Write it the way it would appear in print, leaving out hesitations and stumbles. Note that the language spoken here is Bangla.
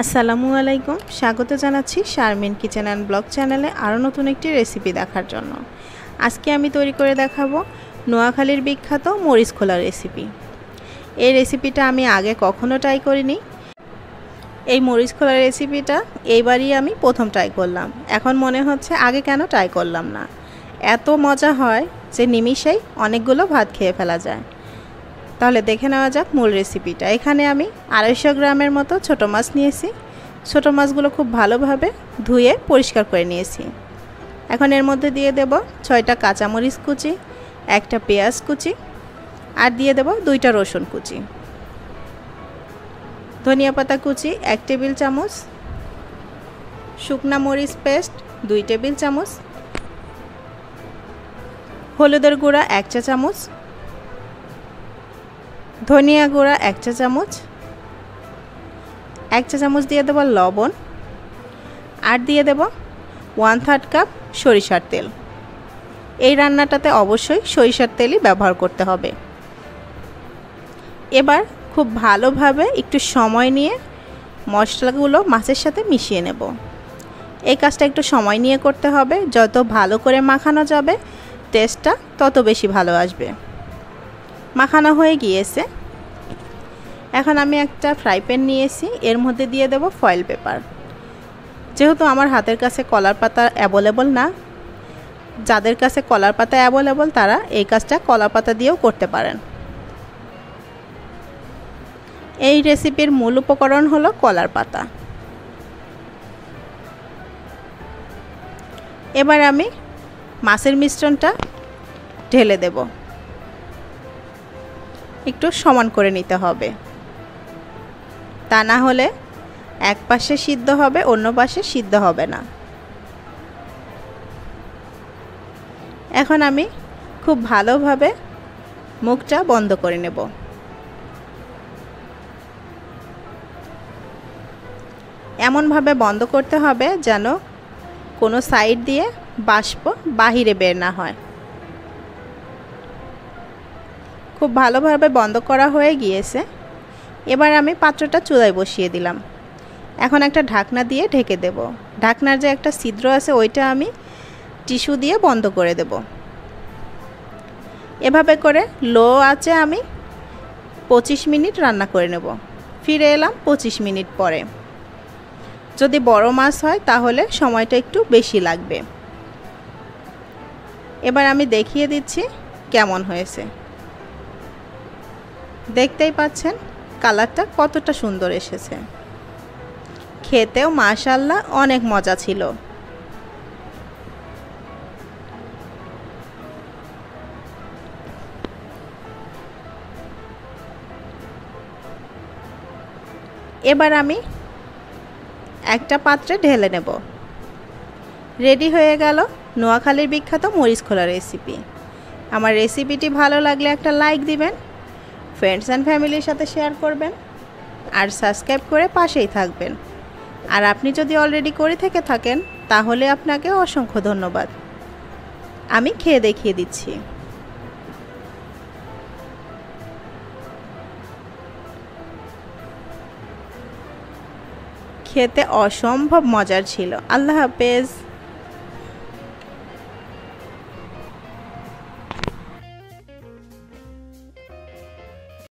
আসসালামু আলাইকুম, স্বাগত জানাচ্ছি শারমিন কিচেন অ্যান্ড ব্লগ চ্যানেলে আরও নতুন একটি রেসিপি দেখার জন্য। আজকে আমি তৈরি করে দেখাবো নোয়াখালীর বিখ্যাত মরিচ খোলা রেসিপি। এই রেসিপিটা আমি আগে কখনো ট্রাই করিনি। এই মরিচ খোলা রেসিপিটা এইবারই আমি প্রথম ট্রাই করলাম। এখন মনে হচ্ছে আগে কেন ট্রাই করলাম না। এত মজা হয় যে নিমিষেই অনেকগুলো ভাত খেয়ে ফেলা যায়। তাহলে দেখে নেওয়া যাক মূল রেসিপিটা। এখানে আমি 250 গ্রামের মতো ছোট মাছ নিয়েছি। ছোট মাছগুলো খুব ভালোভাবে ধুয়ে পরিষ্কার করে নিয়েছি। এখন এর মধ্যে দিয়ে দেব 6টা কাঁচামরিচ কুচি, একটা পেঁয়াজ কুচি, আর দিয়ে দেব 2টা রসুন কুচি, ধনিয়া পাতা কুচি 1 টেবিল চামচ, শুকনা মরিচ পেস্ট 2 টেবিল চামচ, হলুদের গুঁড়া 1 চা চামচ, ধনিয়া গুঁড়া 1 চা চামচ, 1 চা চামচ দিয়ে দেব লবণ, আর দিয়ে দেব 1/3 কাপ সরিষার তেল। এই রান্নাটাতে অবশ্যই সরিষার তেলই ব্যবহার করতে হবে। এবার খুব ভালোভাবে একটু সময় নিয়ে মশলাগুলো মাছের সাথে মিশিয়ে নেব। এই কাজটা একটু সময় নিয়ে করতে হবে। যত ভালো করে মাখানো যাবে টেস্টটা তত বেশি ভালো আসবে। মাখানো হয়ে গিয়েছে। এখন আমি একটা ফ্রাই প্যান নিয়েছি, এর মধ্যে দিয়ে দেব ফয়েল পেপার। যেহেতু আমার হাতের কাছে কলার পাতা অ্যাভেলেবল না, যাদের কাছে কলার পাতা অ্যাভেলেবল তারা এই কাজটা কলার পাতা দিয়েও করতে পারেন। এই রেসিপির মূল উপকরণ হলো কলার পাতা। এবার আমি মাছের মিশ্রণটা ঢেলে দেব। একটু সমান করে নিতে হবে, তা না হলে এক পাশে সিদ্ধ হবে, অন্য পাশে সিদ্ধ হবে না। এখন আমি খুব ভালোভাবে মুখটা বন্ধ করে নেব। এমনভাবে বন্ধ করতে হবে যেন কোনো সাইড দিয়ে বাষ্প বাহিরে বের না হয়। খুব ভালোভাবে বন্ধ করা হয়ে গিয়েছে। এবার আমি পাত্রটা চুলায় বসিয়ে দিলাম। এখন একটা ঢাকনা দিয়ে ঢেকে দেব। ঢাকনার যে একটা ছিদ্র আছে ওইটা আমি টিস্যু দিয়ে বন্ধ করে দেব। এভাবে করে লো আঁচে আমি 25 মিনিট রান্না করে নেব। ফিরে এলাম 25 মিনিট পরে। যদি বড় মাছ হয় তাহলে সময়টা একটু বেশি লাগবে। এবার আমি দেখিয়ে দিচ্ছি কেমন হয়েছে। দেখতেই পাচ্ছেন কালারটা কতটা সুন্দর এসেছে। খেতেও মাশাআল্লাহ অনেক মজা ছিল। এবার আমি একটা পাত্রে ঢেলে নেব। রেডি হয়ে গেল নোয়াখালীর বিখ্যাত মরিচ খোলা রেসিপি। আমার রেসিপিটি ভালো লাগলে একটা লাইক দিবেন, ফ্রেন্ডস অ্যান্ড ফ্যামিলির সাথে শেয়ার করবেন, আর সাবস্ক্রাইব করে পাশেই থাকবেন। আর আপনি যদি অলরেডি করে থেকে থাকেন তাহলে আপনাকে অসংখ্য ধন্যবাদ। আমি খেয়ে দেখিয়ে দিচ্ছি। খেতে অসম্ভব মজার ছিল। আল্লাহ হাফেজ।